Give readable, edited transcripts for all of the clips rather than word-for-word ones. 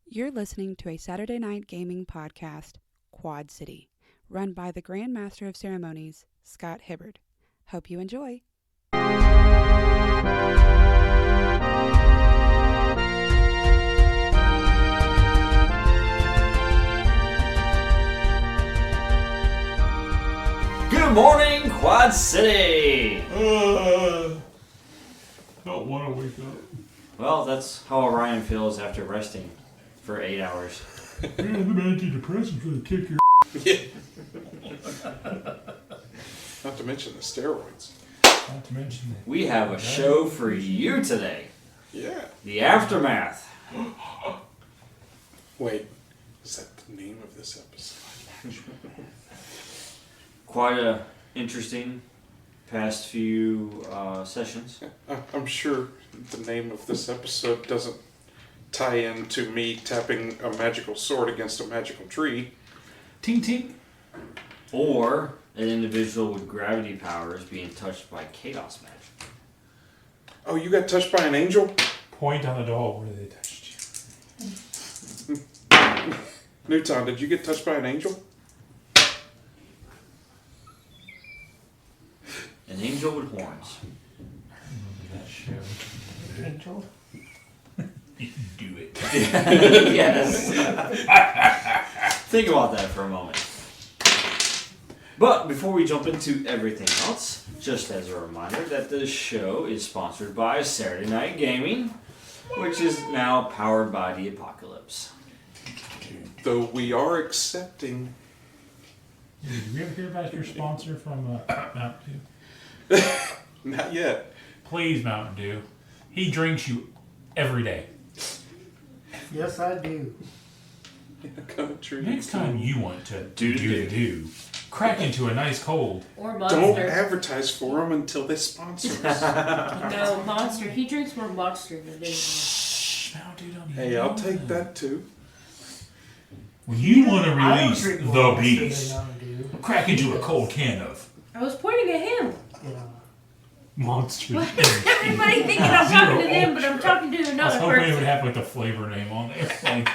You're listening to a Saturday night gaming podcast, Quad City, run by the Grand Master of Ceremonies, Scott Hibbard. Hope you enjoy. Good morning, Quad City! Don't want to wake up. Well, that's how Orion feels after resting for 8 hours. Yeah, the antidepressants really kick your Not to mention the steroids. Not to mention that. We have a show for you today. Yeah. The Aftermath. Wait, is that the name of this episode? Quite a interesting past few sessions. I'm sure the name of this episode doesn't tie into me tapping a magical sword against a magical tree. Tink tink. Or an individual with gravity powers being touched by chaos magic. Oh, you got touched by an angel? Point on the doll where they touched you. Newton, did you get touched by an angel? An angel with horns. I remember that show. Angel? You can do it. Yes. Think about that for a moment. But before we jump into everything else, just as a reminder that this show is sponsored by Saturday Night Gaming, which is now powered by the Apocalypse. Though we are accepting... Did we ever hear about your sponsor from Mountain Dew? Not yet. Please, Mountain Dew. He drinks you every day. Yes, I do. Country. Next time you want to do, crack into a nice cold. Or Monster. Don't advertise for them until they sponsor us. No, Monster. He drinks more Monster than anything. Shh, Mountain Dew don't even Hey, I'll know take that too. When you want to I don't release drink more the Monster than beast, Mountain Dew. crack into a cold can of I was pointing at him. Yeah. Monster. Everybody thinking I'm talking to them, but I'm talking to I was another hoping it would person. have like the flavor name on there, like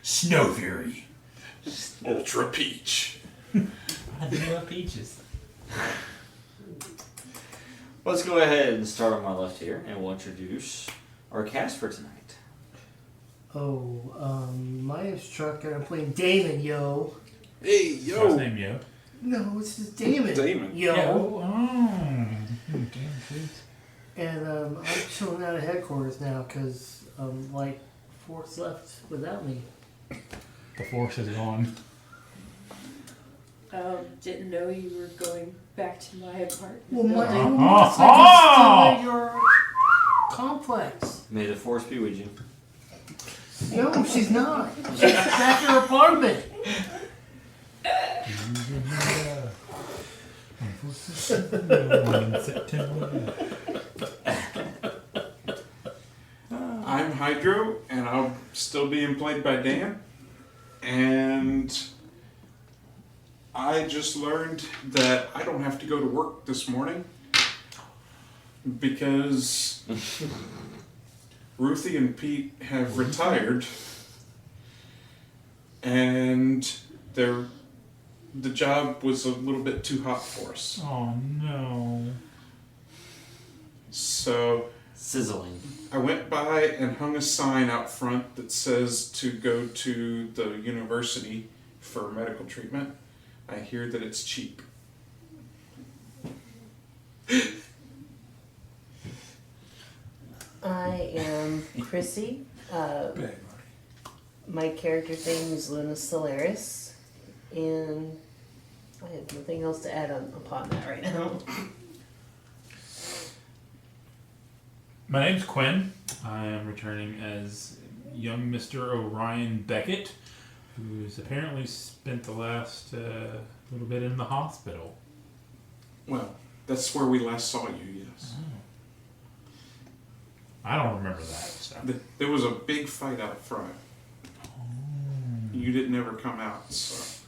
Snow Fury. Ultra Peach. I do love peaches. Let's go ahead and start on my left here, and we'll introduce our cast for tonight. My name's Chuck and I'm playing Damon, yo. Hey, Last yo. name Yo. No, it's just Damon. Damon. Yo. Damn, please. And I'm chilling out at headquarters now because like Force left without me. The force is gone. Didn't know you were going back to my apartment. Well, my building. motorcycle's still at your complex. May the force be with you. No, she's not. She's at your apartment. I'm Hydro, and I'm still being played by Dan. And I just learned that I don't have to go to work this morning because Ruthie and Pete have retired, and the job was a little bit too hot for us. Oh no. So Sizzling. I went by and hung a sign out front that says to go to the university for medical treatment. I hear that it's cheap. I am Chrissy. My character's name is Luna Solaris, and I have nothing else to add upon that right now. My name's Quinn. I am returning as young Mr. Orion Beckett, who's apparently spent the last little bit in the hospital. Well, that's where we last saw you, yes. I don't remember that. So. There was a big fight out front. You didn't ever come out, so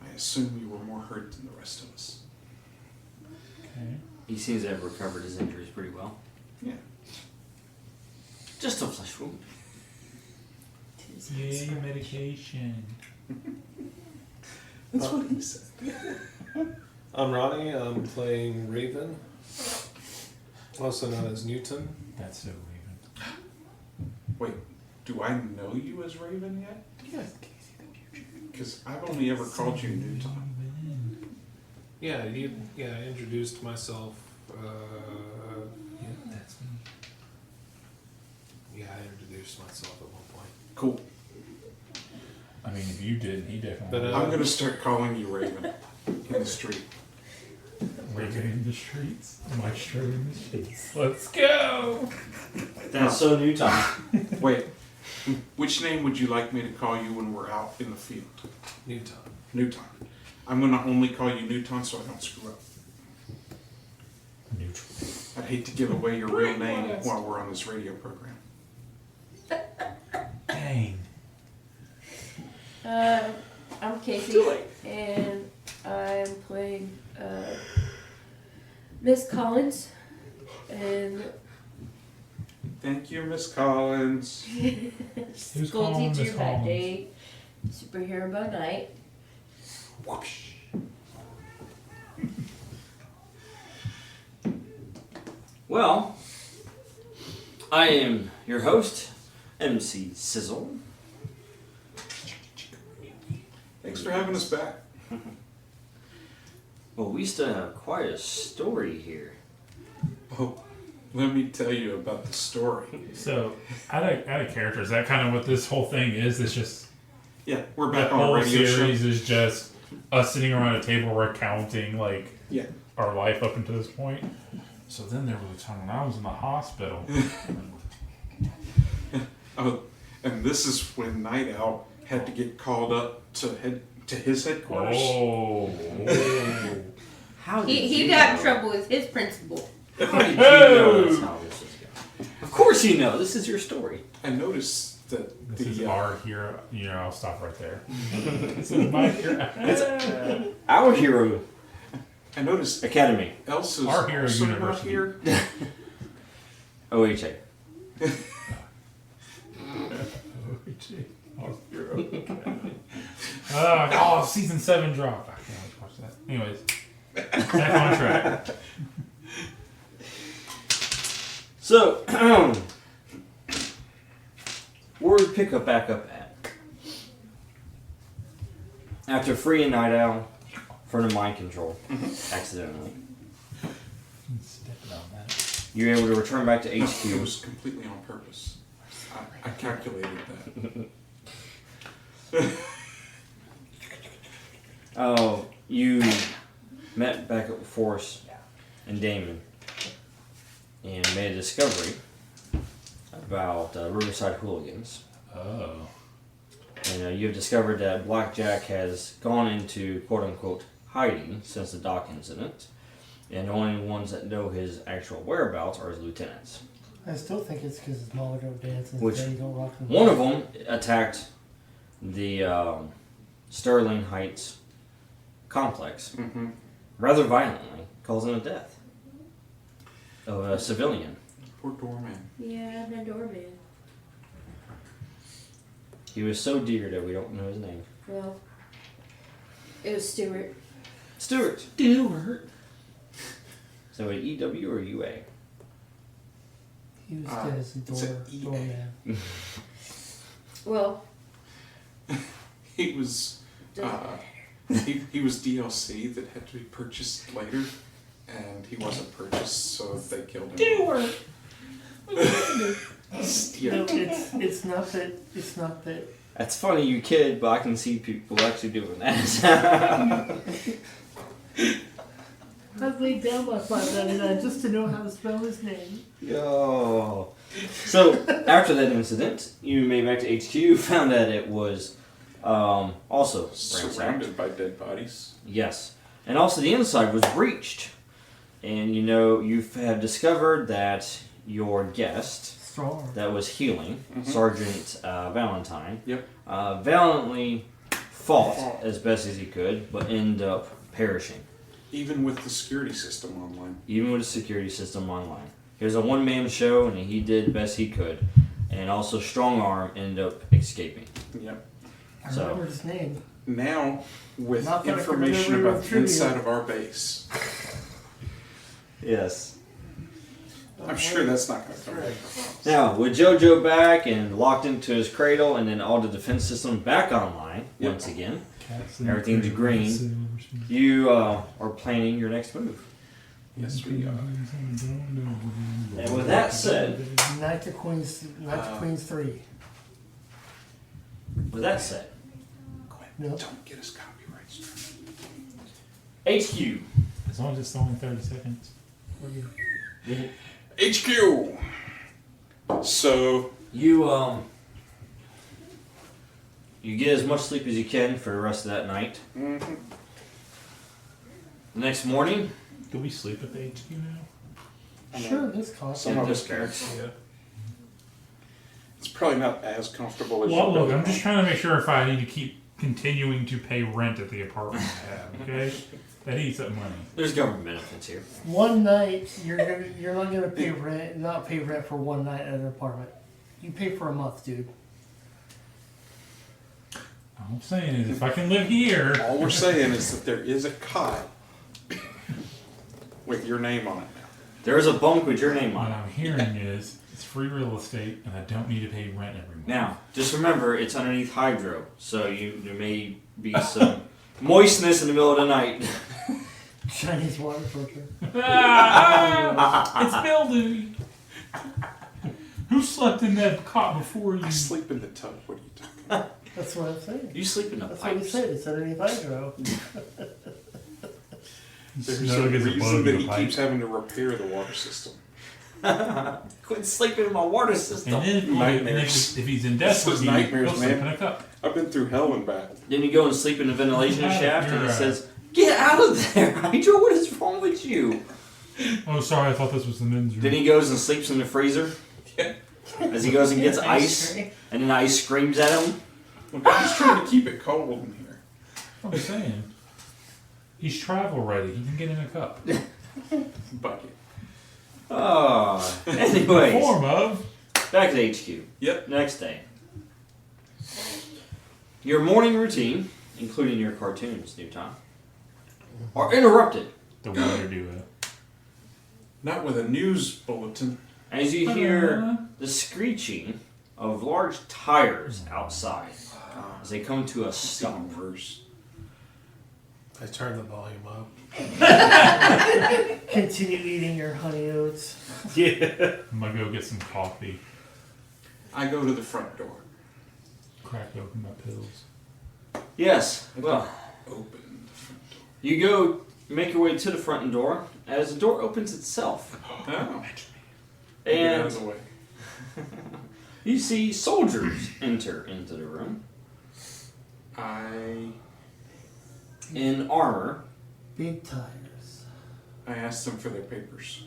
I assume you were more hurt than the rest of us. Okay. He seems to have recovered his injuries pretty well. Yeah. Just a flesh wound. Jesus Yay, Christ. medication. That's what he said. I'm Ronnie. I'm playing Raven, also known as Newton. That's so Raven. Wait, do I know you as Raven yet? Yes. Because I've only ever called you Newton. Yeah, I introduced myself. Yeah, that's me. Yeah, I introduced myself at one point. Cool. I mean, if you did, he definitely. But, I'm going to start calling you Raven in the street. Raven in the streets. Maestro in the streets. Let's go! That's so new time. Wait, which name would you like me to call you when we're out in the field? Newton. Newton. I'm going to only call you Newton so I don't screw up. Neutral. I'd hate to give away your real name while we're on this radio program. Dang. I'm Casey, and I'm playing Miss Collins, and Thank you, Miss Collins. Who's school calling teacher Miss by Collins? day, superhero by night. Whoosh. Well, I am your host, MC Sizzle. Thanks for having us back. Well, we still have quite a story here. Oh, let me tell you about the story. So, out of character, is that kind of what this whole thing is? It's just Yeah, we're the back on a whole radio series show. is just us sitting around a table recounting like Yeah. our life up until this point. So then there was a time when I was in the hospital. Oh, and this is when Night Owl had to get called up to his headquarters. Oh. How did He you got in know? trouble with his principal. How did you know that's how this is going? Of course you know. This is your story. I noticed that This is the our hero. You know, I'll stop right there. This is my hero. Our Hero I noticed Academy. Elsa's Our Hero also not University. here. OHA. Season 7 drop. I can't watch that. Anyways, back on track. So, where we pick up back up at? After freeing Night Owl from the mind control, accidentally, Stepping on that. you're able to return back to It HQ. was completely on purpose. I calculated that. Oh, you met back up with Forrest and Damon and made a discovery about Riverside Hooligans. Oh. And you have discovered that Blackjack has gone into quote-unquote hiding since the dock incident, and the only ones that know his actual whereabouts are his lieutenants. I still think it's because his mama don't dance and Which- his daddy don't rock the One of them attacked the Sterling Heights complex Mm-hmm. rather violently, causing the death of a civilian. Poor doorman. Yeah, the doorman. He was so dear that we don't know his name. Well, it was Stuart. Stewart. Stewart. So an EW or UA? He was Ah, his it's an EA. doorman. Well, He was he was DLC that had to be purchased later, and he wasn't purchased, so they killed him. Stewart. Stewart. No, it's not that. That's funny, you kid, but I can see people actually doing that. I laid down my $5.99 just to know how to spell his name. Yo. So, after that incident, you made back to HQ, found that it was also ransacked. Surrounded by dead bodies. Yes. And also the inside was breached. And you know, you have discovered that your guest Strong. that was healing, Sergeant Valentine, Yep. valiantly fought as best as he could, but ended up perishing, Even with the security system online. even with the security system online. He was a one-man show, and he did the best he could. and also Strong Arm ended up escaping. Yep. I So- remember his name. Now, with Not that I can information remember about the trivia. inside of our base, Yes. I'm sure that's not going to come back. Now, with JoJo back and locked into his cradle, and then all the defense system back online Yep. once again, Cats Everything's and green. silver. you are planning your next move. Yes, we are. And with that said, Knight to Queens 3. with that said, No. Don't get us copyright strike. HQ. As long as it's only 30 seconds. We're good. HQ! So, You you get as much sleep as you can for the rest of that night. mhm. The next morning, Do we sleep at the HQ now? Sure, this costs. Some in of this us can. barracks. Yeah. It's probably not as comfortable as Well, you look, I'm just trying to make sure if I need to keep continuing to pay rent at the apartment I have, okay? That eats up money. There's government benefits here. One night, you're not gonna pay rent for one night at an apartment. You pay for a month, dude. All I'm saying is, if I can live here, All we're saying is that there is a cot with your name on it now. There is a bunk with your name what on it. I'm hearing is it's free real estate, and I don't need to pay rent every month. Now, just remember, it's underneath hydro, so there may be some moistness in the middle of the night. Chinese water filter. It's mildew. Who slept in that cot before you? I sleep in the tub. What are you talking about? That's what I'm saying. You sleep in the That's what he pipes. said. It's underneath hydro. There's Snug a as a reason bug that in he a pipe. keeps having to repair the water system. Quit sleeping in my water system. And then if, Nightmares. if he's in This desperate is need, nightmares, he'll sleep man. in a cup. I've been through hell and back. Then you go and sleep in the ventilation Yeah, shaft, and you're it right. says, "Get out of there, Hydro! What is wrong with you?" Oh, sorry, I thought this was the men's room. Then he goes and sleeps in the freezer. As he goes and gets ice, and then the ice screams at him. Look, I'm just trying to keep it cold in here. I'm saying. He's travel ready. He can get in a cup. Bucket. Oh, anyways, Form of. back to HQ. Yep. Next day. Your morning routine, including your cartoons, new time, are interrupted The weather duo. Not with a news bulletin. as you hear the screeching of large tires outside as they come to a It's stop. even worse. I turned the volume up. Continue eating your honey oats. Yeah. I'm gonna go get some coffee. I go to the front door. Crack open my pills. Yes. Well, Open the front door. you go make your way to the front door as the door opens itself, Oh. Get out of and the way. you see soldiers enter into the room I in armor. Big tires. asked them for their papers.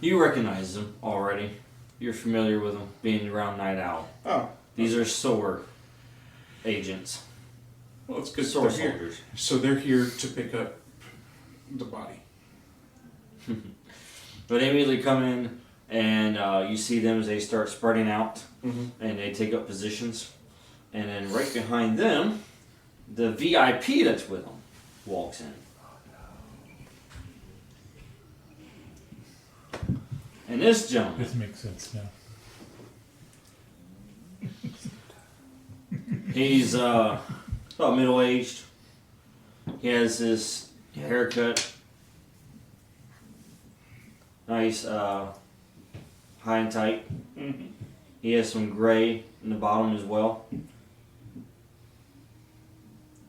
You recognize them already. You're familiar with them, being around Night Owl. Oh. These are S.O.A.R agents. Well, it's good S.O.A.R they're here. soldiers. So they're here to pick up the body. But they immediately come in, and you see them as they start spreading out, Mm-hmm. and they take up positions. And then right behind them, the VIP that's with them walks in. And this gentleman, This makes sense now. he's about middle-aged. He has this haircut, nice, high and tight. Mm-hmm. He has some gray in the bottom as well.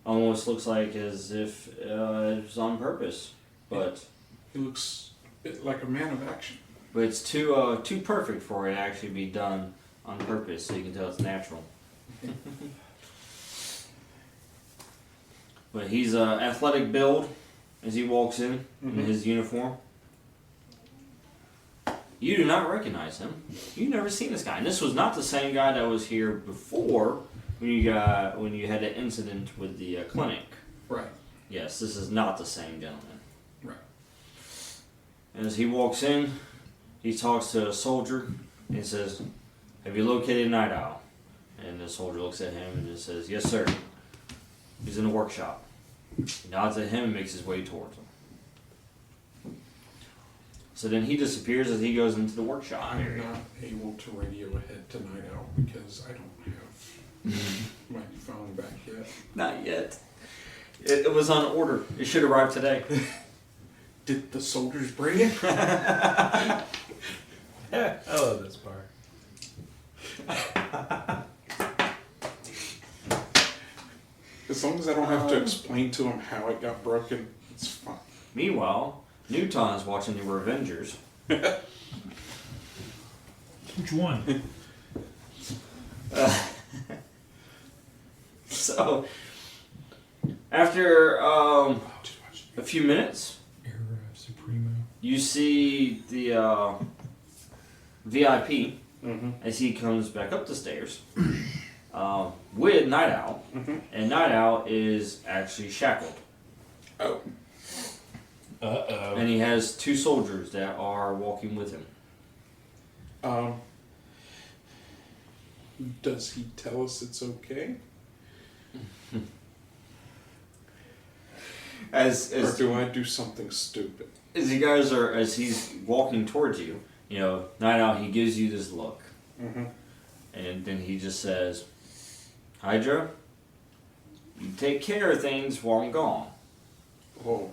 Almost looks like as if it's on purpose, but He looks a bit like a man of action. it's too perfect for it to actually be done on purpose, so you can tell it's natural. But he's athletic build as he walks in his uniform. You do not recognize him. You've never seen this guy, and this was not the same guy that was here before when you had that incident with the clinic. Right. Yes, this is not the same gentleman. Right. And as he walks in, he talks to a soldier and says, have you located Night Owl? And the soldier looks at him and just says, yes, sir. He's in the workshop. He nods at him and makes his way towards him. So then he disappears as he goes into the workshop I'm area. not able to radio ahead to Night Owl because I don't have my phone back yet. Not yet. It was on order. It should arrive today. Did the soldiers bring it? I love this part. As long as I don't have to explain to him how it got broken, it's fine. Meanwhile, Newton is watching the Revengers. Which one? So, after a few minutes, Era Supremo. you see the VIP Mm-hmm. as he comes back up the stairs with Night Owl, and Night Owl is actually shackled. Oh. Uh-oh. And he has two soldiers that are walking with him. Does he tell us it's okay? Or do I do something stupid? As you guys are, as he's walking towards you, you know, Night Owl, he gives you this look. Mm-hmm. And then he just says, Hydra, you take care of things while I'm gone. Oh,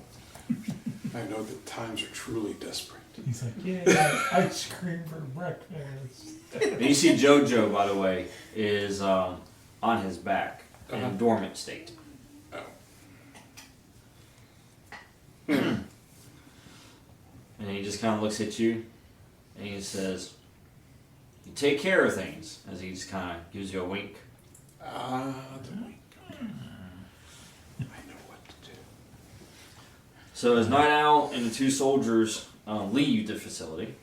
I know that times are truly desperate. He's like, yeah, ice cream for breakfast. And you see JoJo, by the way, is on his back in a dormant state. Oh. And he just kind of looks at you and he says, you take care of things, as he just kind of gives you a wink. The wink. I know what to do. So as Night Owl and the two soldiers leave the facility,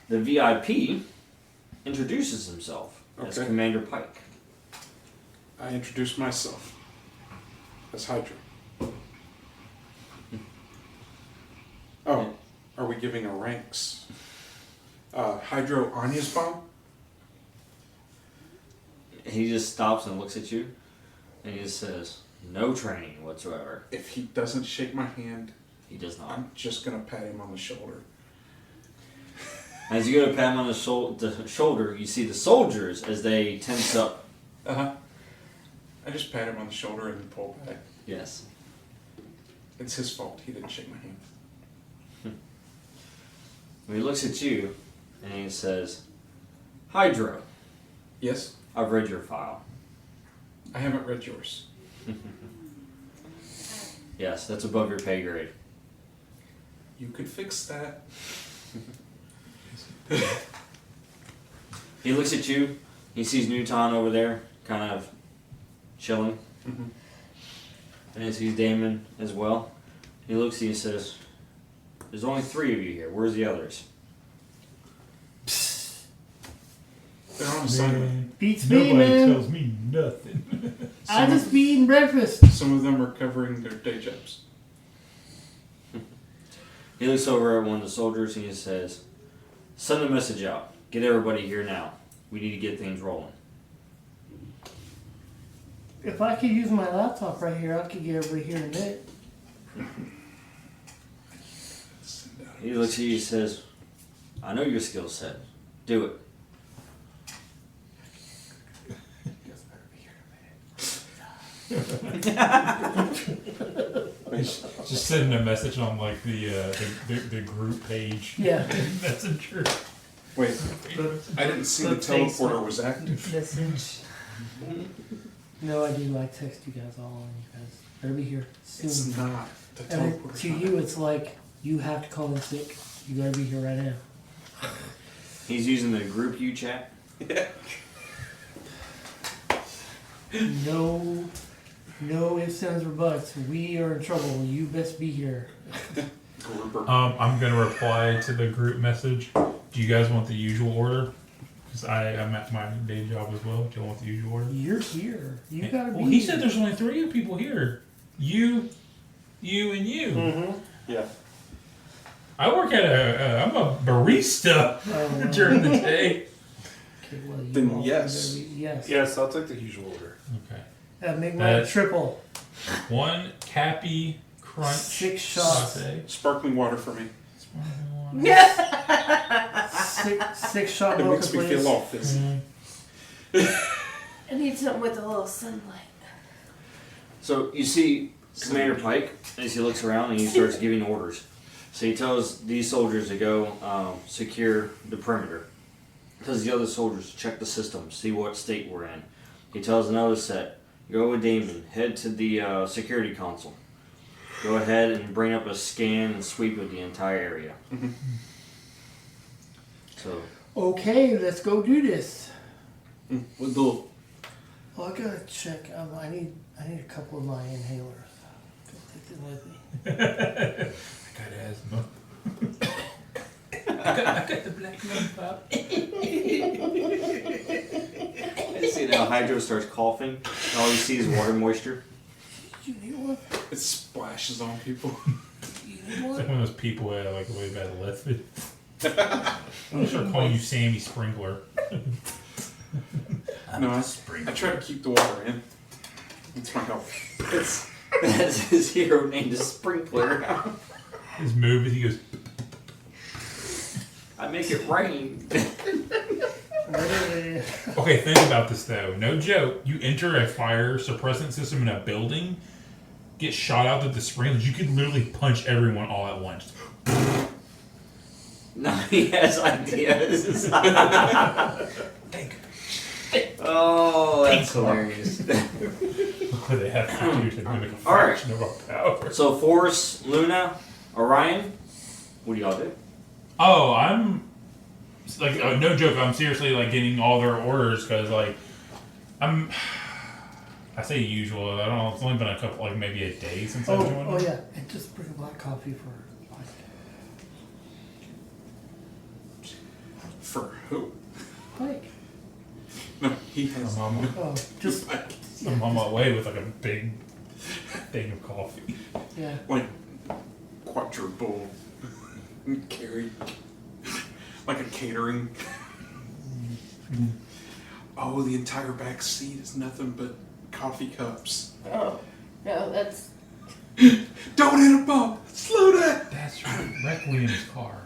the VIP introduces himself as Okay. Commander Pike. I introduce myself as Hydra. Oh, are we giving a ranks? Hydro Anya's bomb? He just stops and looks at you, and he just says, no training whatsoever. If he doesn't shake my hand, He does not. I'm just gonna pat him on the shoulder. As you go to pat him on the shoulder, you see the soldiers as they tense up. I just pat him on the shoulder and pull back. Yes. It's his fault. He didn't shake my hand. When he looks at you, and he says, Hydra, Yes, I've read your file. I haven't read yours. Yes, that's above your pay grade. You could fix that. He looks at you, he sees Newton over there, kind of chilling. Mm-hmm. And he sees Damon as well. He looks at you and says, there's only 3 of you here. Where's the others? They're on assignment. Beats me, Nobody man. tells me nothing. I just be eating breakfast. Some of them are covering their day jobs. He looks over at one of the soldiers and he says, send a message out. Get everybody here now. We need to get things rolling. If I could use my laptop right here, I could get everybody here in a minute. Send out a He looks at you and says, I know your skill set. Do it. Just sending a message on like the group page. Yeah. Messenger. Wait, I didn't see the teleporter was active. Message. No, I do like text you guys all, and you guys better be here soon. It's not. The And teleporter's to not you, it's like you have to call in sick. You gotta be here right now. He's using the group you chat. No ifs, ands, or buts. We are in trouble. You best be here. Grouper. I'm gonna reply to the group message. Do you guys want the usual order? Because I'm at my day job as well. Do you want the usual order? You're here. You gotta be Well, he here. said there's only 3 people here. You, and you. Mm-hmm. Yeah. I work at I'm a barista Oh, during the day. Okay, well, you Then all yes. better be- yes. Yes, I'll take the usual order. Okay. Make mine That's- triple. 1 Cappy Crunch 6 shots. latte. Sparkling water for me. Six shot It mocha, makes me please. feel all fizzy. I need something with a little sunlight. So you see Commander Pike as he looks around and he starts giving orders. So he tells these soldiers to go secure the perimeter. He tells the other soldiers to check the system, see what state we're in. He tells another set, go with Damon, head to the security console. Go ahead and bring up a scan and sweep of the entire area. Mm-hmm. So Okay, let's go do this. With the Well, I gotta check. I need a couple of my inhalers. Gotta take them with me. I got asthma. I got the black lung pop. you see now Hydro starts coughing and all you see is water moisture. You need one? it splashes on people. You need It's one? like one of those people who have like a really bad lift. I'm gonna start calling you Sammy Sprinkler. No, I try to keep the water in. It's my help. That's his hero named is Sprinkler. His move is he goes, I make it rain. okay, think about this though. No joke. You enter a fire suppressant system in a building, get shot out at the sprinklers, you could literally punch everyone all at once. No, he has ideas. Thank Oh, that's hilarious. what they have to do to mimic a All right. fraction of our power. So, Force, Luna, Orion, what do y'all do? Oh, I'm like no joke. I'm seriously like getting all their orders because like I say usual. I don't know. It's only been a couple, like maybe a day since I've joined. Oh yeah, and just bring a black coffee for Mike. For who? Mike. No, he has. I'm on, Oh, just I'm on my way with like a big thing of coffee. yeah. Like quadruple carry. Like a catering. Oh, the entire back seat is nothing but coffee cups. Oh, no, that's. Don't hit a bump! Slow down! That's right. Requiem's car.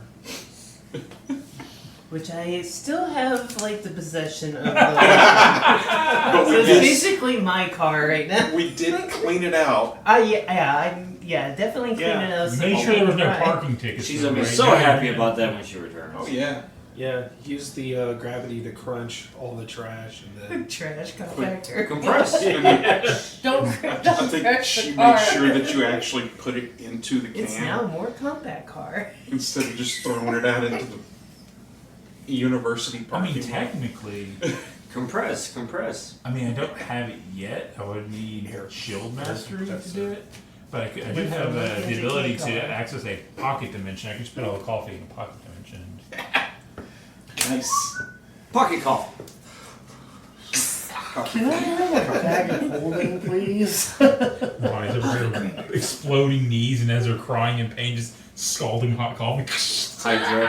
Which I still have like the possession of. But So we it's did, basically my car right now. we did clean it out. Yeah, definitely clean it up. so Made sure there was no right. parking tickets. She's for gonna be right so now. happy about that when she returns. Oh yeah. Yeah, use the gravity to crunch all the trash and then. Trash compactor. Compressed. Don't I think she made sure that you actually put it into the can It's now a more compact car. instead of just throwing it out into the university I parking mean, lot. technically, Compress. I mean, I don't have it yet. I would need Shield Mastery to do it. But I do have the ability to access a pocket dimension. I can just put all the coffee in a pocket dimension. Nice. Pocket coffee. Can I have a bag of holding, please? Ronnie's over here exploding knees, and as they're crying in pain, just scalding hot coffee. Hydra.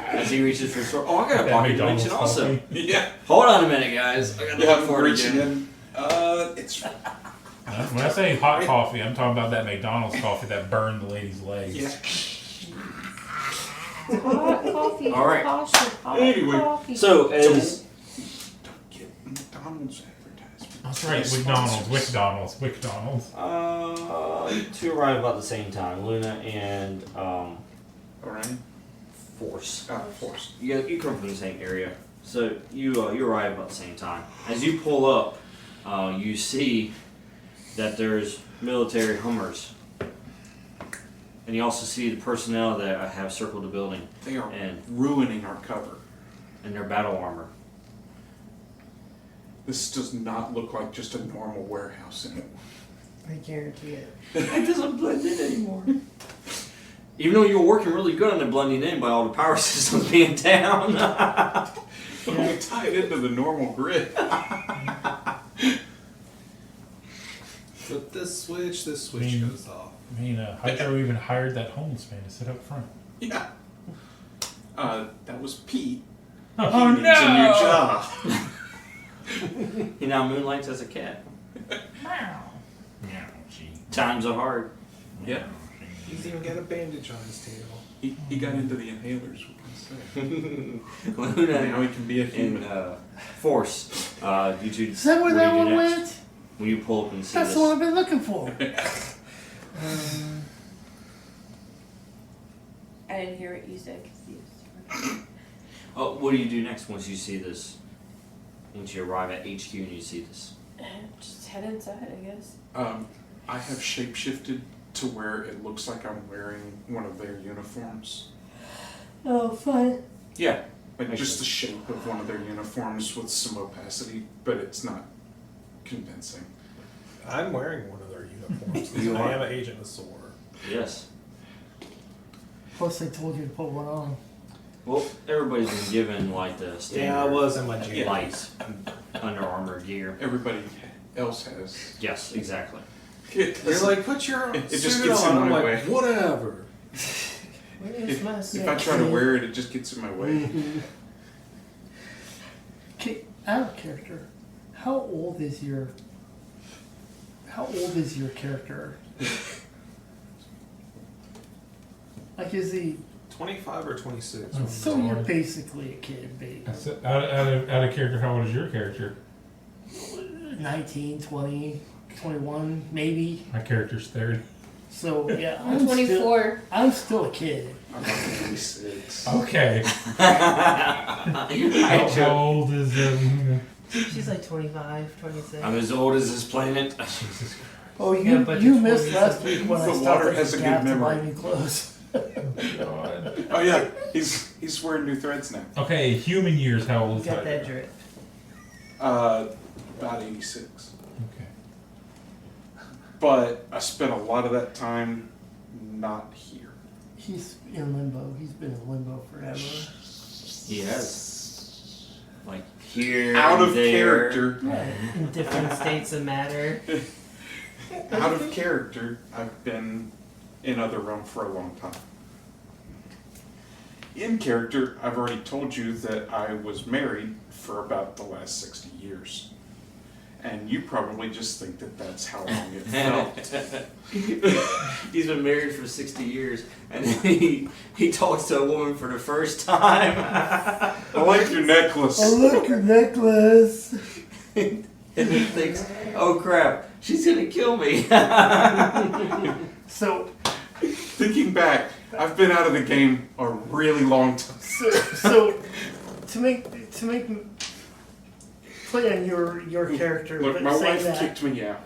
As he reaches for the sword. Oh, I got a That pocket McDonald's dimension also. coffee. Yeah. Hold on a minute, guys. I got to Yeah, look for it reaching again. in. It's When I say hot coffee, I'm talking about that McDonald's coffee that burned the lady's legs. yeah. hot coffee. All right. Hot Anyway, coffee. So, as Don't get McDonald's advertisement. That's right, McDonald's. you two arrive about the same time, Luna and Alright. Force. Force. You come from the same area, so you arrive about the same time. As you pull up, you see that there's military Hummers, and you also see the personnel that have circled the building They are and ruining our cover. in their battle armor. This does not look like just a normal warehouse in it. I guarantee it. It doesn't blend in anymore. Even though you were working really good on it blending in by all the power systems being down. But we tie it into the normal grid. Flip this switch Mm. goes off. I mean, Hydro even hired that homeless man to sit up front. Yeah. That was Pete. Oh He needs a new no! job. He now moonlights as a cat. Times are hard. Yeah. He's even got a bandage on his tail. He got into the inhalers, we can say. Luna Now he can be a human. in Force. You two. Is that where what that do you do one next? went? When you pull up and see That's this. the one I've been looking for. I didn't hear what you said because Oh, what do you do next once you see this? Once you arrive at HQ and you see this. just head inside, I guess. I have shapeshifted to where it looks like I'm wearing one of their uniforms. Oh, fun. Yeah, like Makes just sense. the shape of one of their uniforms with some opacity, but it's not convincing. I'm wearing one of their uniforms. You I are? am an agent of S.O.A.R. Yes. Plus, they told you to put one on. Well, everybody's been given like the standard Yeah, I was in my gym. light Under Armour gear. Everybody else has. Yes, exactly. They're like, put your It just suit gets on. in I'm my like, way. whatever. Where's my If I try to wear it, it just gets in my way. Okay, out of character. How old is your character? Like, is he? 25 or 26. Oh. So you're basically a kid, baby. I said, out of character, how old is your character? 19, 20, 21, maybe. My character's 30. So yeah, I'm 24. I'm still a kid. I'm not 26. Okay. How old is She's like 25, 26. I'm as old as this planet. Jesus Christ. Oh, Yeah, you but you you're missed 20 last week when I The stopped water at has the a Gap good to buy memory. new clothes. God. Oh yeah, he's wearing new threads now. Okay, human years, how old You is got that that? drift. About 86. Okay. But I spent a lot of that time not here. He's in limbo. He's been in limbo forever. He has. Like here. Out of there. character. Right. In different states of matter. Out of character, I've been in other realm for a long time. In character, I've already told you that I was married for about the last 60 years. And you probably just think that that's how long it felt. He's been married for 60 years, and then he talks to a woman for the first time. I like your necklace. Oh, look, your necklace. And he thinks, oh crap, she's gonna kill me. So, Thinking back, I've been out of the game a really long time. so to make play on your character, Look, but my saying wife that, kicked me out.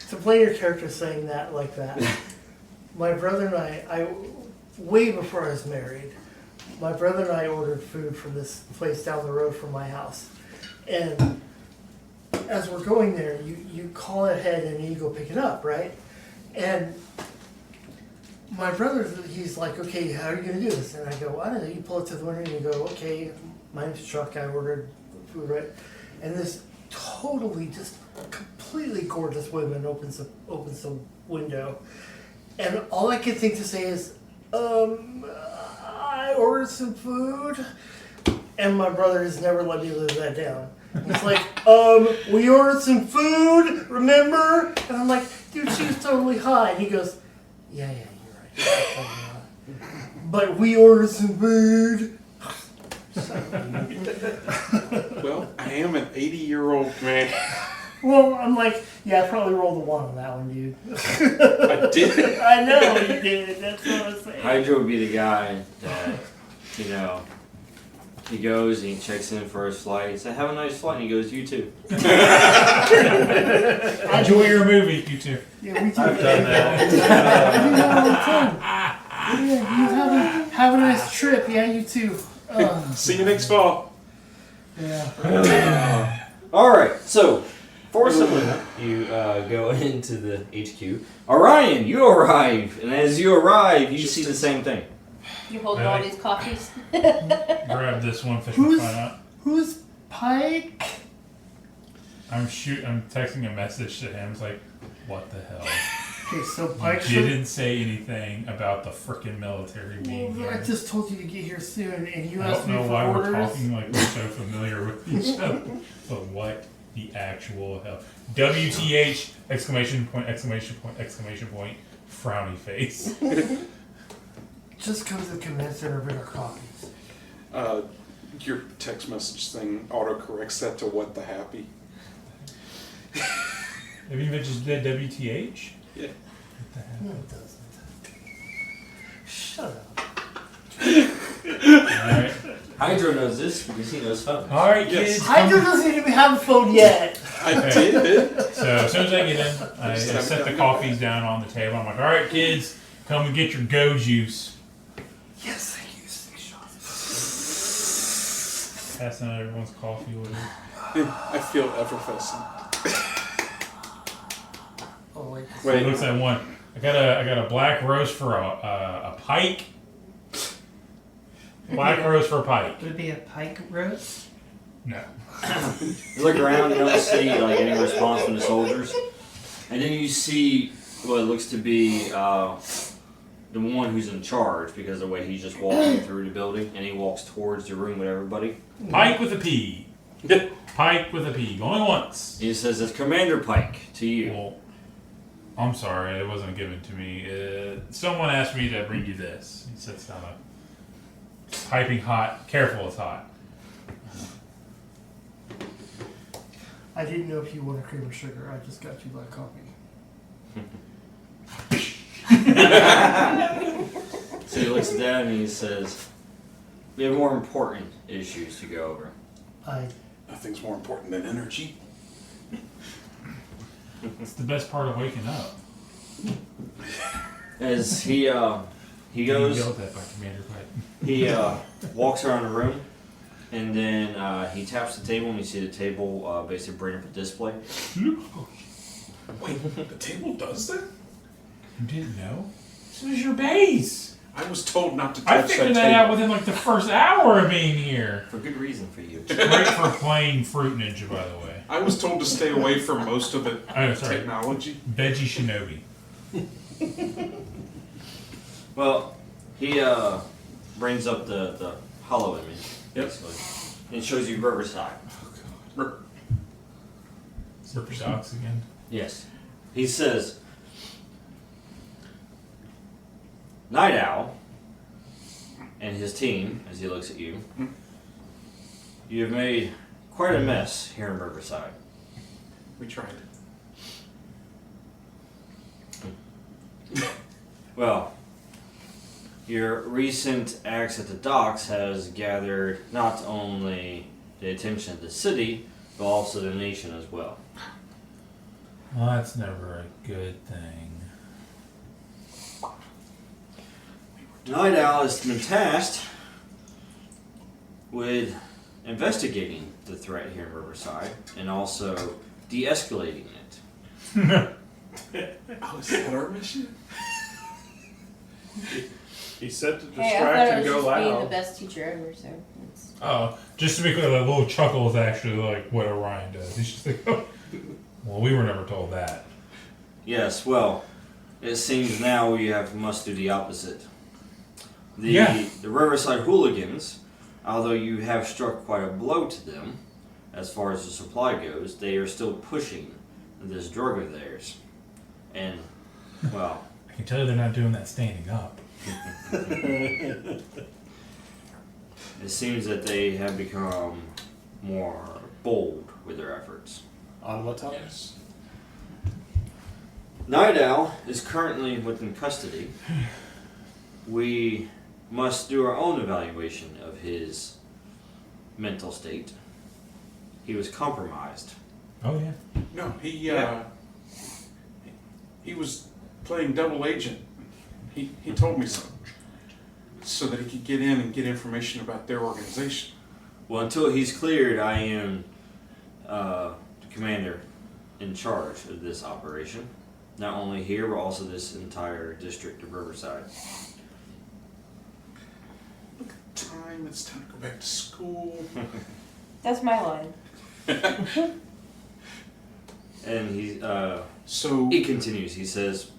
to play your character saying that like that. My brother and I way before I was married, my brother and I ordered food from this place down the road from my house, and as we're going there, you call ahead and you go pick it up, right? And my brother, he's like, okay, how are you gonna do this? And I go, I don't know. You pull it to the window and you go, okay, my name's Chuck. I ordered food, right? And this totally, just completely gorgeous woman opens the window, and all I can think to say is, I ordered some food, and my brother has never let me live that down. He's like, we ordered some food, remember? And I'm like, dude, she was totally high. And he goes, yeah, you're right. But we ordered some food. Well, I am an 80-year-old man. Well, I'm like, yeah, I probably rolled a 1 on that one, dude. I did. I know you did. That's what I was saying. Hydra would be the guy that, he goes and he checks in for his flight. He said, have a nice flight. And he goes, you too. Enjoy your movie, you two. Yeah, we do. I've done that. We do that all the time. Yeah, you have a nice trip. Yeah, you too. See you next fall. Yeah. All right, so Force and Luna, you go into the HQ. Orion, you arrive, and as you arrive, you see the same thing. You holding all these coffees? Grab this one fish and Who's- find out. Who's Pike? I'm texting a message to him. It's like, what the hell? Okay, so Pike Didn't say anything about the frickin' military being Well, I here. just told you to get here soon, and you I asked don't me know for why orders. we're talking like we're so familiar with each other. But what the actual hell? WTH! Exclamation point! Exclamation point! Exclamation point! Frowny face. Just come to the command center and bring our copies. Your text message thing autocorrects that to what the happy. Have you mentioned the WTH? Yeah. What the No, hell? it doesn't. Shut up. Alright. Hydro knows this because he knows phones. Alright, Yes. kids. Hydro doesn't even have a phone yet. I did. So as soon as I get in, I set the coffees down on the table. I'm like, alright, kids, come and get your go juice. Yes, thank you. 6 shots. Passing out everyone's coffee with it. I feel effervescent. Oh wait. So it looks like one. I got a black roast for a pike. Black roast for a pike. Would it be a pike roast? No. You look around, you don't see like any response from the soldiers, and then you see what looks to be the one who's in charge because of the way he's just walking through the building, and he walks towards the room with everybody. Pike with a P. Pike with a P. Going once. He says, "It's Commander Pike to you." Well, I'm sorry, it wasn't given to me. Someone asked me to bring you this. He said it's not a piping hot. Careful, it's hot. I didn't know if you wanted cream or sugar. I just got you black coffee. So he looks down and he says, "We have more important issues to go over." Nothing's more important than energy. It's the best part of waking up. As he goes, Yelled at by Commander Pike. he walks around the room, and then he taps the table, and you see the table basically bring up a display. Wait, the table does that? You didn't know? This was your base. I was told not to touch I that figured table. that out within like the first hour of being here. For good reason for you. Great for playing Fruit Ninja, by the way. I was told to stay away from most of it. Oh, sorry. Technology. Veggie Shinobi. Well, he brings up the hollow image, basically, and shows you Riverside. Super Docs again. Yes. He says, Night Owl and his team, as he looks at you, you have made quite a mess here in Riverside. We tried. Well, your recent acts at the docks has gathered not only the attention of the city, but also the nation as well. Well, that's never a good thing. Night Owl has been tasked with investigating the threat here in Riverside and also de-escalating it. Oh, is that our mission? He said to Hey, distract I thought I and was go just being the loud. best teacher ever, so it's... Just to be clear, that little chuckle is actually like what Orion does. He's just like, oh. Well, we were never told that. Yes, well, it seems now we must do the opposite. Yeah. The Riverside Hooligans, although you have struck quite a blow to them, as far as the supply goes, they are still pushing this drug of theirs. And, well... I can tell you they're not doing that standing up. It seems that they have become more bold with their efforts. On what topic? Yes. Night Owl is currently within custody. We must do our own evaluation of his mental state. He was compromised. Oh, yeah. No, he was playing double agent. He told me so that he could get in and get information about their organization. Well, until he's cleared, I am the commander in charge of this operation. Not only here, but also this entire district of Riverside. Look at the time. It's time to go back to school. That's my line. And he So continues. He says,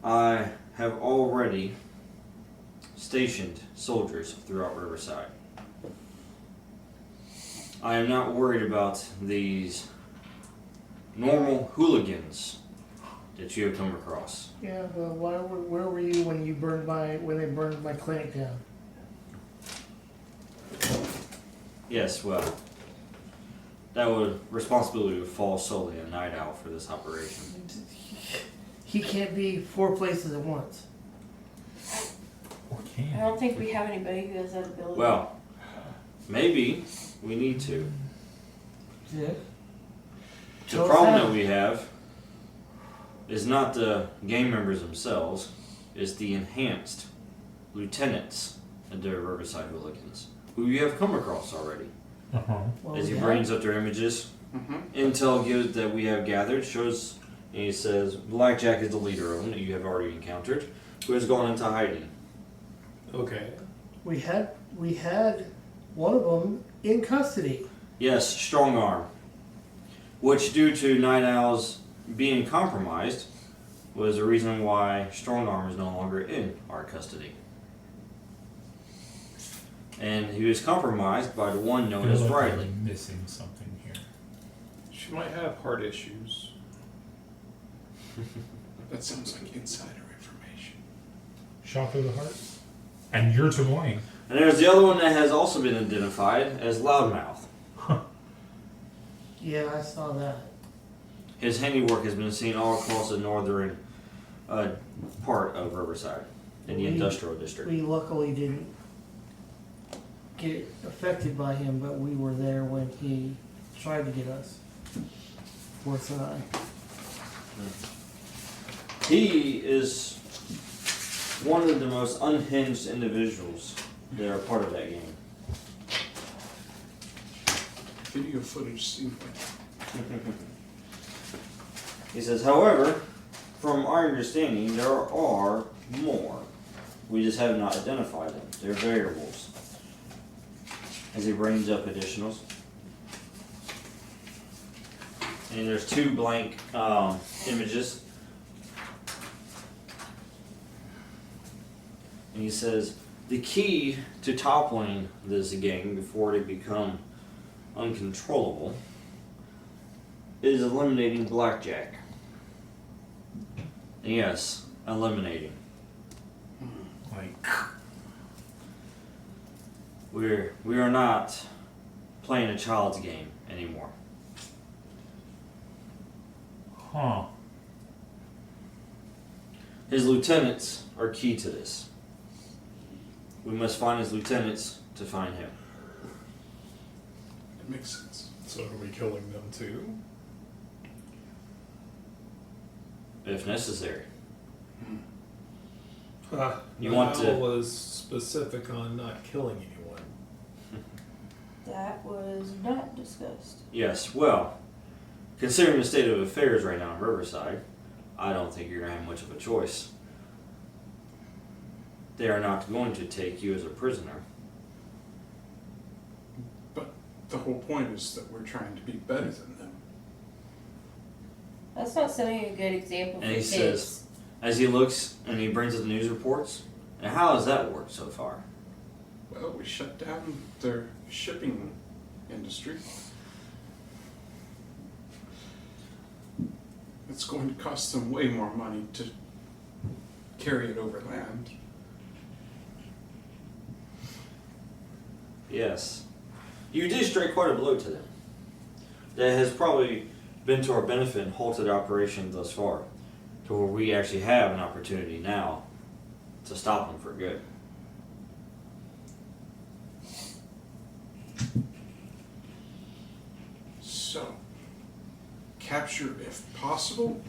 I have already stationed soldiers throughout Riverside. I am not worried about these normal hooligans that you have come across. Yeah, well, where were you when they burned my clinic down? Yes, well, responsibility would fall solely on Night Owl for this operation. He can't be 4 places at once. Or I can. don't think we have anybody who has that ability. Well, maybe we need to. Yeah. The Tell us problem how. that we have is not the gang members themselves, it's the enhanced lieutenants of the Riverside Hooligans, who you have come across already. Uh-huh. Well, As he yeah. brings up their images, Mm-hmm. intel gives that we have gathered shows, and he says Blackjack is the leader of them that you have already encountered, who has gone into hiding. Okay. We had one of them in custody. Yes, strong arm, which due to Night Owl's being compromised was the reason why strong arm is no longer in our custody. And he was compromised by the one known as Feel like Riley. I'm missing something here. She might have heart issues. That sounds like insider information. Shock of the heart. And you're to blame. And there's the other one that has also been identified as Loudmouth. Yeah, I saw that. His handiwork has been seen all across the northern part of Riverside, in the industrial district. We luckily didn't get affected by him, but we were there when he tried to get us. Worth and I. He is one of the most unhinged individuals that are part of that game. Video footage seemed like He says, however, from our understanding, there are more. We just have not identified them. They're variables. As he brings up additionals. And there's 2 blank images. And he says, the key to toppling this gang before they become uncontrollable is eliminating Blackjack. And yes, eliminating. Like, We are not playing a child's game anymore. huh. His lieutenants are key to this. We must find his lieutenants to find him. it makes sense. So are we killing them too? If necessary. You You want to- was specific on not killing anyone. That was not discussed. Yes, well, considering the state of affairs right now in Riverside, I don't think you're going to have much of a choice. They are not going to take you as a prisoner. But the whole point is that we're trying to be better than them. That's not setting a good example for And he kids. says, as he looks and he brings up the news reports, and how has that worked so far? Well, we shut down their shipping industry. It's going to cost them way more money to carry it over land. Yes. You did strike quite a blow to them. That has probably been to our benefit and halted the operation thus far, to where we actually have an opportunity now to stop them for good. So, capture if possible.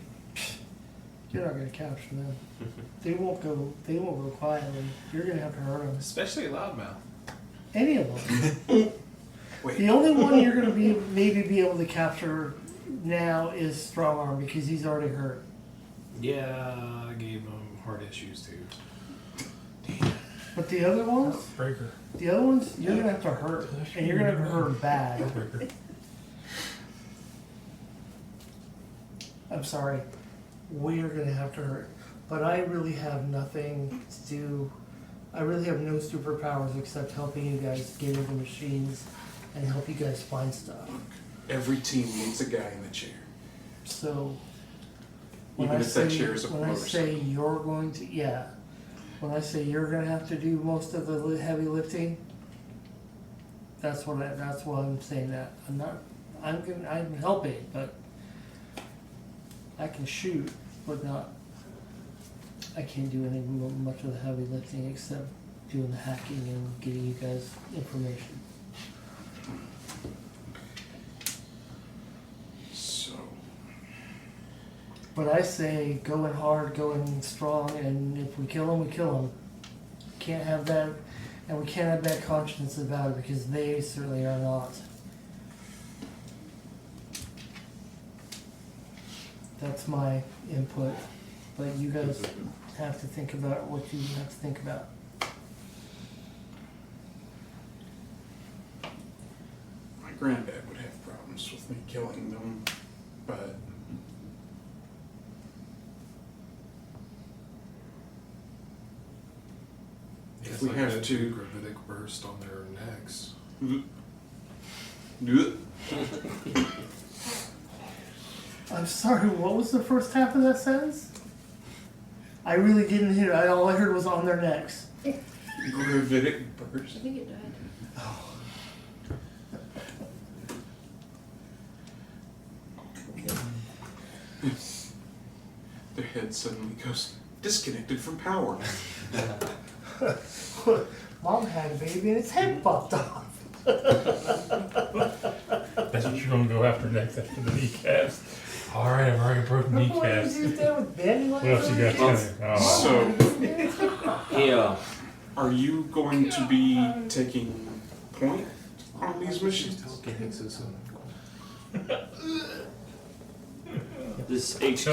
You're not gonna capture them. They won't go quietly. You're gonna have to hurt them. Especially loudmouth. Any of them. Wait, The only one you're gonna maybe be able to capture now is Strong Arm because he's already hurt. Yeah, I gave him heart issues too. But the other ones, Breaker. you're gonna have to hurt, and you're gonna have to hurt them bad. Breaker. I'm sorry. We're gonna have to hurt. but I really have nothing to do. I really have no superpowers except helping you guys get into machines and help you guys find stuff. Every team needs a guy in the chair. So Even if that chair is a when I say motorcycle. you're going to, yeah, when I say you're going to have to do most of the heavy lifting, that's why I'm saying that. I'm helping, but I can shoot, but not. I can't do any much of the heavy lifting except doing the hacking and getting you guys information. So, But I say going hard, going strong, and if we kill them, we kill them. Can't have that, and we can't have that conscience about it because they certainly are not. That's my input, but you guys have to think about what you have to think about. my granddad would have problems with me killing them, but if we have to, gravitic burst on their necks. I'm sorry, what was the first half of that sentence? I really didn't hear it. All I heard was on their necks. gravitic I burst. think it died. Their head suddenly goes disconnected from power. Mom had a baby and its head popped off. That's what you're gonna go after next after the kneecaps. Alright, I've already broken What did kneecaps. you do there with Ben? What else you got coming? Oh. So, Yeah. are you going to be taking point on these missions? This HQ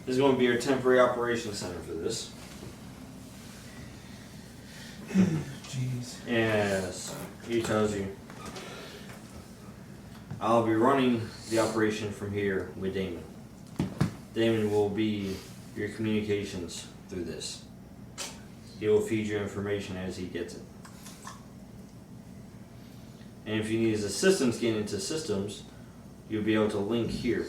is going to be our temporary operations center for this. Jeez. Yes, he tells you. I'll be running the operation from here with Damon. Damon will be your communications through this. He will feed you information as he gets it. And if you need his assistance getting into systems, you'll be able to link here.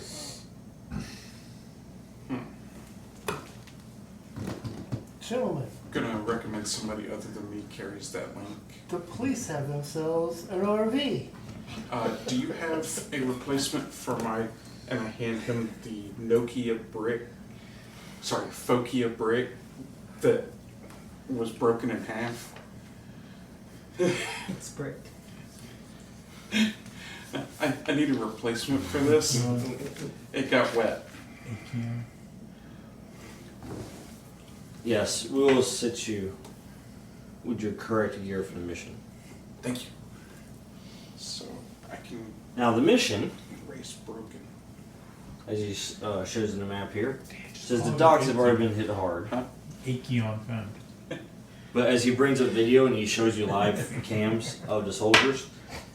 Gentlemen, Gonna recommend somebody other than me carries that link. the police have themselves an RV. Do you have a replacement for my, and I hand him the Nokia brick, Fokia brick that was broken in half? It's bricked. I need a replacement for this. It got wet. Yes, we will sit you with your correct gear for the mission. Thank you. So I can Now the mission, erase broken. as he shows in the map here, says the docks have already been hit hard. Achy on found. But as he brings up video and he shows you live cams of the soldiers,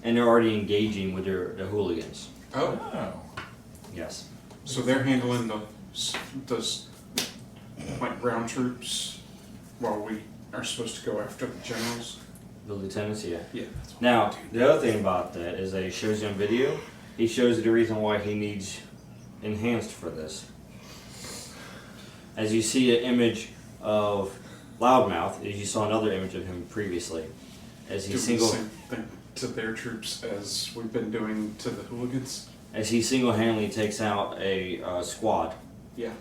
and they're already engaging with the hooligans. Oh, Yes. so they're handling the like ground troops while we are supposed to go after the generals. The lieutenants, yeah. Yeah. Now, the other thing about that is that he shows you on video, he shows you the reason why he needs enhanced for this. As you see an image of Loudmouth, as you saw another image of him previously, as he Do the single same thing to their troops as we've been doing to the hooligans. as he single-handedly takes out a squad. Yeah.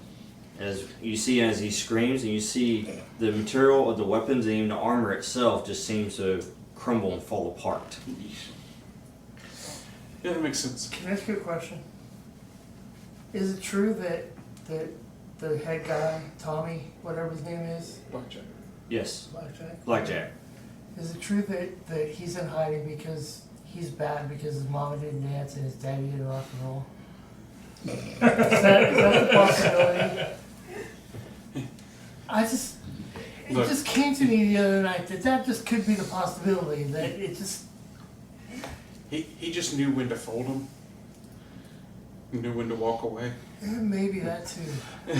As you see, as he screams, and you see the material of the weapons and even the armor itself just seems to crumble and fall apart. Yeah, that makes sense. Can I ask you a question? Is it true that the head guy, Tommy, whatever his name is, Blackjack. Yes, Blackjack? Blackjack. Is it true that he's in hiding because he's bad because his mama didn't dance and his daddy didn't rock and roll? is that a possibility? It Look. just came to me the other night that just could be the possibility that it just. He just knew when to fold them. He knew when to walk away. Maybe that too.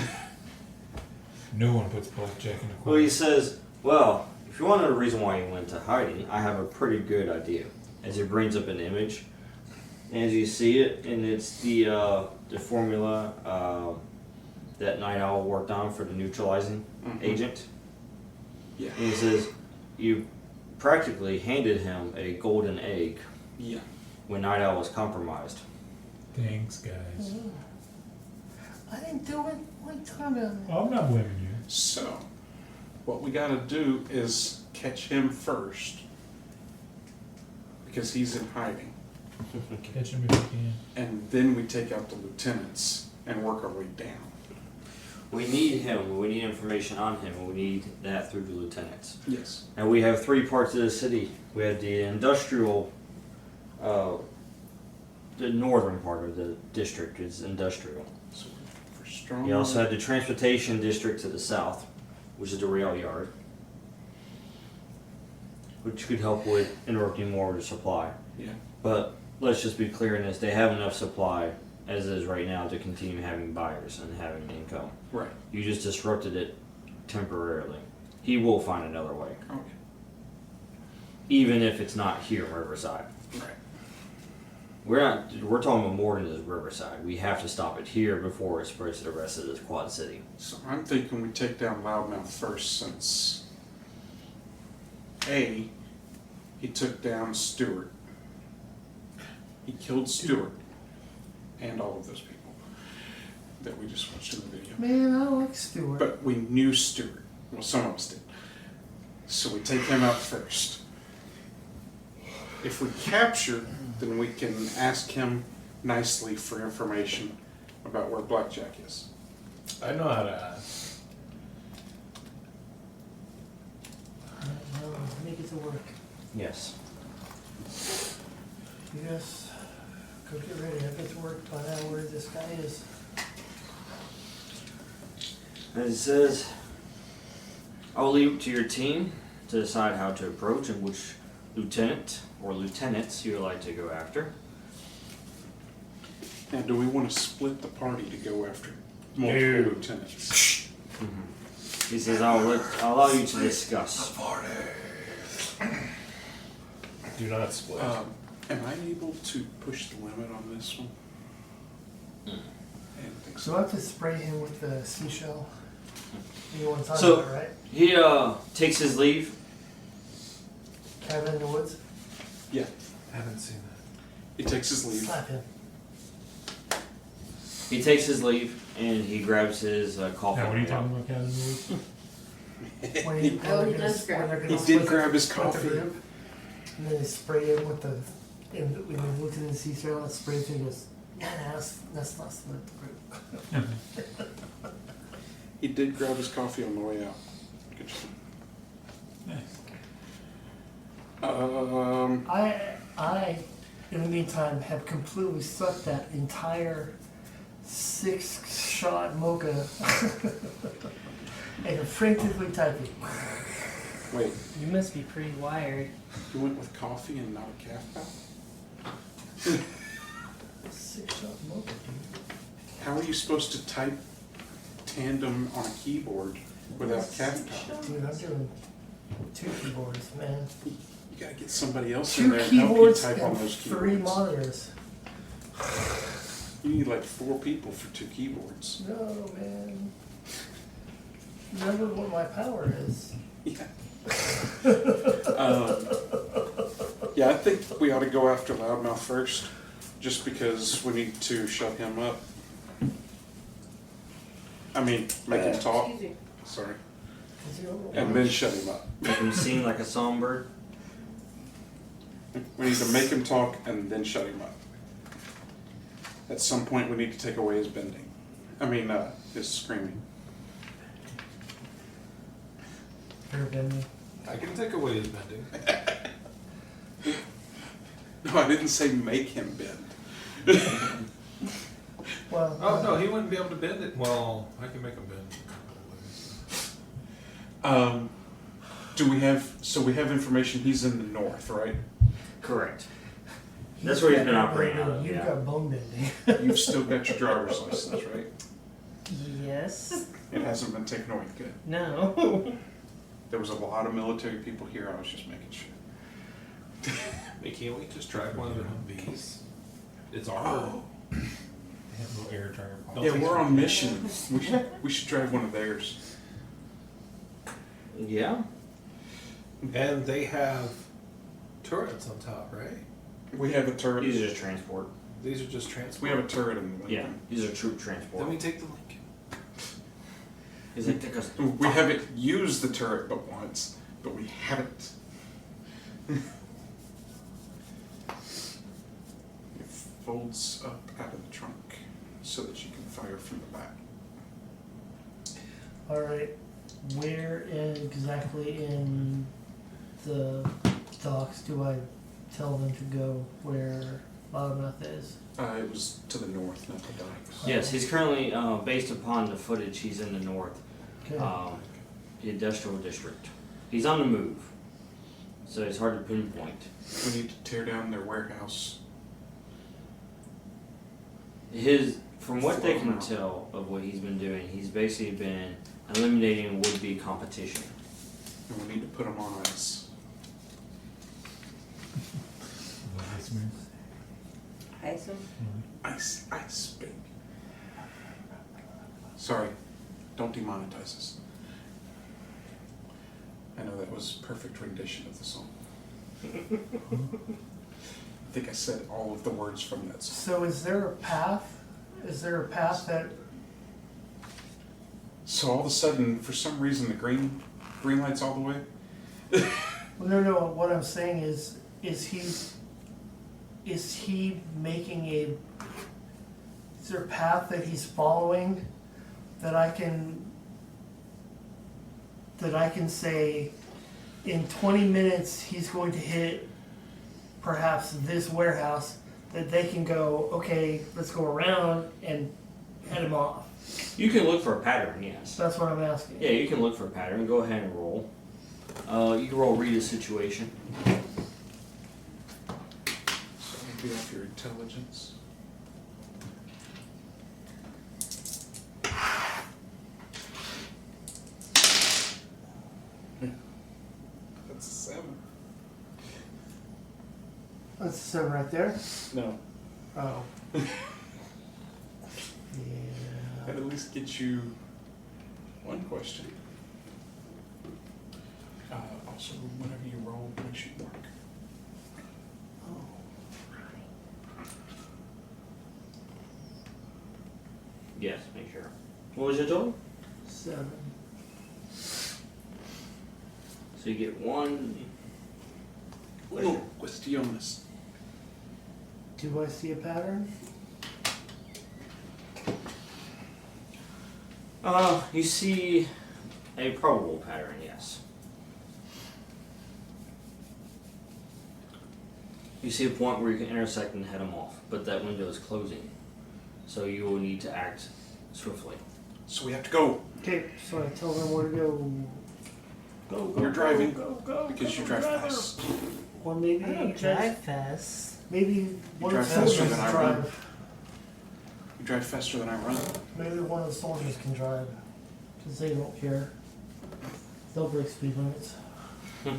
No one puts blackjack in a Well, he corner. says, well, if you want to know the reason why he went to hiding, I have a pretty good idea. As he brings up an image, as you see it, and it's the formula that Night Owl worked on for the neutralizing agent. Yeah. And he says, you practically handed him a golden egg Yeah. when Night Owl was compromised. Thanks, guys. I didn't do it. What are you talking about? Oh, I'm not blaming you. So, what we gotta do is catch him first. Because he's in hiding. Catch him if you can. And then we take out the lieutenants and work our way down. We need him, we need information on him, and we need that through the lieutenants. Yes. And we have 3 parts of the city. We have the industrial, the northern part of the district is industrial. So for strong. You also have the transportation district to the south, which is the rail yard, which could help with interrupting more of the supply. Yeah. But let's just be clear in this, they have enough supply as is right now to continue having buyers and having income. Right. You just disrupted it temporarily. He will find another way. Okay. Even if it's not here in Riverside. Right. We're talking about more than just Riverside. We have to stop it here before it spreads to the rest of the Quad City. So I'm thinking we take down Loudmouth first since A, he took down Stewart. He killed Stewart and all of those people that we just watched in the video. Man, I like Stewart. But we knew Stewart. Well, some of us did. So we take him out first. If we capture, then we can ask him nicely for information about where Blackjack is. I know how to ask. Well, make it to work. Yes. You guys go get ready. I'll get to work. Find out where this guy is. As it says, I'll leave it to your team to decide how to approach and which lieutenant or lieutenants you would like to go after. Now, do we want to split the party to go after multiple No. lieutenants? He says, I'll allow you to discuss. Do not split. Am I able to push the limit on this one? I didn't think So so. I have to spray him with the seashell. You want to talk So- about it, right? He takes his leave. Cabin in the woods. Yeah, I haven't seen that. he takes his leave. Slap him. He takes his leave and he grabs his coffee. Now, what are you talking about, Captain Lewis? When he, Oh, he when does grab. they're He gonna did split grab his split the coffee. group, and then he sprayed him with the. And when he looked in the seashell and sprayed him, he goes, "Nah, that's not split the group." He did grab his coffee on the way out. Good Nice. job. I, in the meantime, have completely sucked that entire 6-shot mocha and frantically typing. Wait, You must be pretty wired. you went with coffee and not a calf pal? 6-shot mocha, dude. How are you supposed to type tandem on a keyboard without calf pal? Dude, I'm doing 2 keyboards, man. You gotta get somebody else in 2 there and help you keyboards type on and those 3 keyboards. monitors. You need like 4 people for 2 keyboards. No, man. Remember what my power is. Yeah. Yeah, I think we ought to go after Loudmouth first, just because we need to shut him up. I mean, make him talk. Excuse me. Sorry. 'Cause you don't And then shut him up. Make him seem like a songbird. We need to make him talk and then shut him up. At some point, we need to take away his bending. I mean, his screaming. airbending. I can take away his bending. No, I didn't say make him bend. Well, Oh no, he wouldn't be able to bend it. Well, I can make him bend. Do we have, so we have information, he's in the north, right? Correct. That's where he's been operating out of, You've yeah. got bone bending. You've still got your driver's license, right? Yes. It hasn't been taken away. Good. No. There was a lot of military people here. I was just making sure. Hey, can't we just drive one of the Humvees? It's our. They have a little air dryer. Yeah, we're on mission. We should drive one of theirs. Yeah. And they have turrets on top, right? We have a turret. These are just transport. These are just transport. We have a turret in the Yeah. These are troop transport. Then we take the Lincoln. He's like, take us. We haven't used the turret but once, but we haven't. It folds up out of the trunk so that you can fire from the back. Alright, where exactly in the docks do I tell them to go where Loudmouth is? It was to the north, not the docks. Yes, he's currently, based upon the footage, he's in the north, Okay. the industrial district. He's on the move, so it's hard to pinpoint. We need to tear down their warehouse. From what they can tell of what he's been doing, he's basically been eliminating would-be competition. And we need to put them on ice. Ice 'em? Ice, ice, baby. Sorry, don't demonetize us. I know that was a perfect rendition of the song. I think I said all of the words from that song. So is there a path? Is there a path that, So all of a sudden, for some reason, the green light's all the way? no, what I'm saying is he making is there a path that he's following that I can say in 20 minutes he's going to hit perhaps this warehouse, that they can go, okay, let's go around and head him off. You can look for a pattern, yes. That's what I'm asking. Yeah, you can look for a pattern. Go ahead and roll. You can roll read a situation. So maybe off your intelligence. That's a 7. That's a 7 right there. No. Oh. That'd at least get you one question. Also, whenever you roll, make sure you mark. Yes, make sure. What was your total? 7. So you get one. Uno cuestiones. Do I see a pattern? You see a probable pattern, yes. You see a point where you can intersect and head them off, but that window is closing. So you will need to act swiftly. So we have to go. Okay, so I tell them where to go. Go, You're driving Go, because you drive fast. Or maybe I don't drive fast. Maybe one of the drive faster soldiers than I drive. run. You drive faster than I run. Maybe one of the soldiers can drive, because they don't care. They'll break speed limits. I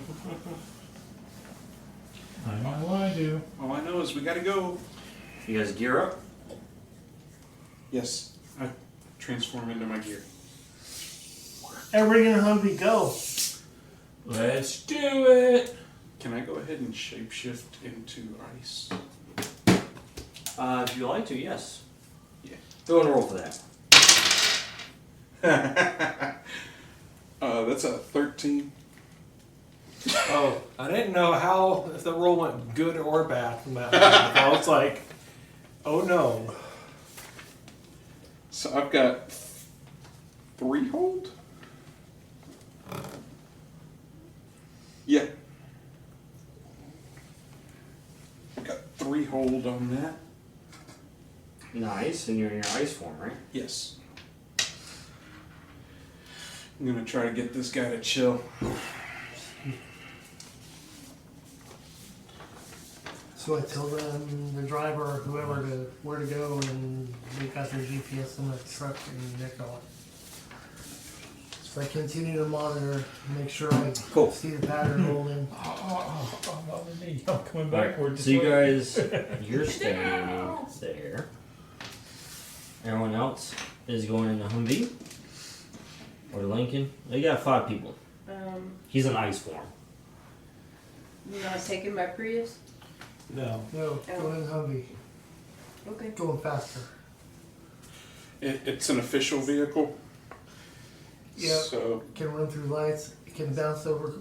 know what I do. All I know is we gotta go. You guys gear up? Yes, I transform into my gear. Everybody in a Humvee, go! Let's do it. Can I go ahead and shapeshift into ice? If you like to, yes. Yeah. Go and roll for that. That's a 13. Oh, I didn't know how, if the roll went good or bad from that. I was like, oh no. So I've got 3 hold? Yeah. I've got 3 hold on that. Nice, and you're in your ice form, right? Yes. I'm gonna try to get this guy to chill. So I tell them, the driver or whoever, where to go, and we got their GPS in the truck and they're going. So I continue to monitor, make sure I Cool. see the pattern holding. I'm coming All right, backwards. so you guys, you're staying there. Everyone else is going in the Humvee or Lincoln. You got 5 people. He's in ice form. You're not taking my Prius? No. No, going Humvee, Okay. going faster. It's an official vehicle. Yep. So It can run through lights. It can bounce over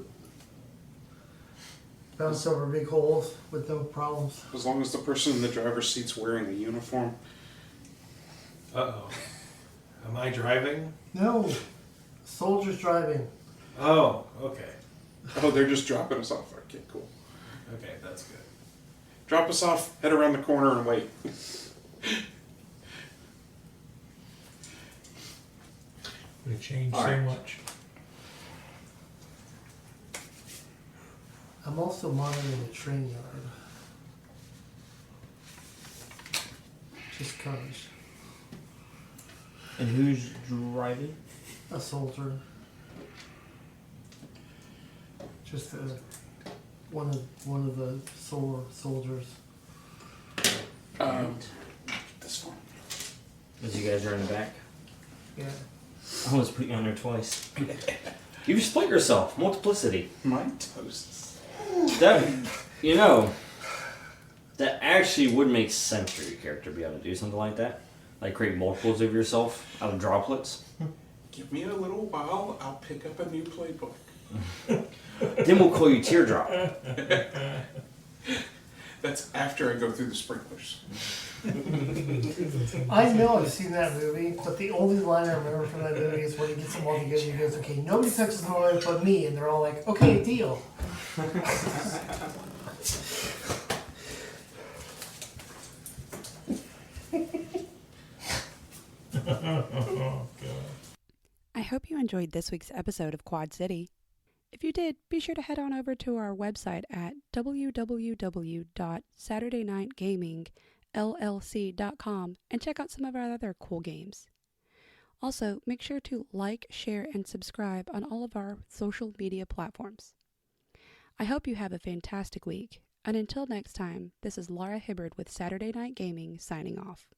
big holes with no problems. as long as the person in the driver's seat's wearing a uniform. Uh-oh. Am I driving? No, soldiers driving. Oh, okay. Oh, they're just dropping us off. Okay, cool. Okay, that's good. Drop us off, head around the corner and wait. It changed All so right. much. I'm also monitoring the train yard. Just cause And who's driving? a soldier. Just one of the SOAR soldiers. This one. As you guys are in the back. Yeah. I almost put you on there twice. You split yourself. Multiplicity. My toasts. That, you know, that actually would make sense for your character to be able to do something like that. Like create multiples of yourself out of droplets. Give me a little while, I'll pick up a new playbook. Then we'll call you Teardrop. That's after I go through the sprinklers. I know I've seen that movie, but the only line I remember from that movie is when he gets them all together. He goes, "Okay, nobody touches the light but me," and they're all like, "Okay, deal." I hope you enjoyed this week's episode of Quad City. If you did, be sure to head on over to our website at www.saturdaynightgamingllc.com and check out some of our other cool games. Also, make sure to like, share, and subscribe on all of our social media platforms. I hope you have a fantastic week, and until next time, this is Laura Hibbard with Saturday Night Gaming signing off.